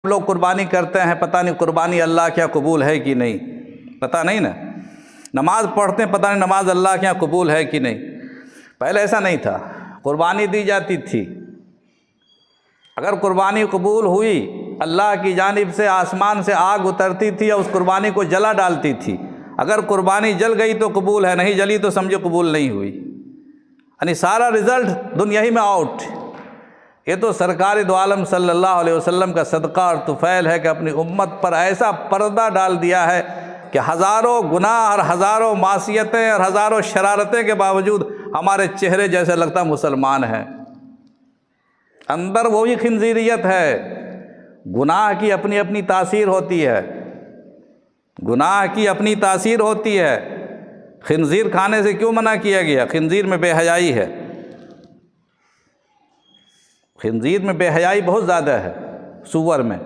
لوگ قربانی کرتے ہیں، پتہ نہیں قربانی اللہ کے یہاں قبول ہے کہ نہیں، پتہ نہیں نا۔ نماز پڑھتے ہیں، پتہ نہیں نماز اللہ کے یہاں قبول ہے کہ نہیں۔ پہلے ایسا نہیں تھا، قربانی دی جاتی تھی، اگر قربانی قبول ہوئی اللہ کی جانب سے آسمان سے آگ اترتی تھی اور اس قربانی کو جلا ڈالتی تھی۔ اگر قربانی جل گئی تو قبول ہے، نہیں جلی تو سمجھو قبول نہیں ہوئی، یعنی سارا رزلٹ دنیا ہی میں آؤٹ۔ یہ تو سرکار دو عالم صلی اللہ علیہ وسلم کا صدقہ اور طفیل ہے کہ اپنی امت پر ایسا پردہ ڈال دیا ہے کہ ہزاروں گناہ اور ہزاروں معصیتیں اور ہزاروں شرارتیں کے باوجود ہمارے چہرے جیسے لگتا مسلمان ہیں، اندر وہی خنزیریت ہے۔ گناہ کی اپنی اپنی تاثیر ہوتی ہے، گناہ کی اپنی تاثیر ہوتی ہے۔ خنزیر کھانے سے کیوں منع کیا گیا؟ خنزیر میں بے حیائی ہے، خنزیر میں بے حیائی بہت زیادہ ہے، سور میں۔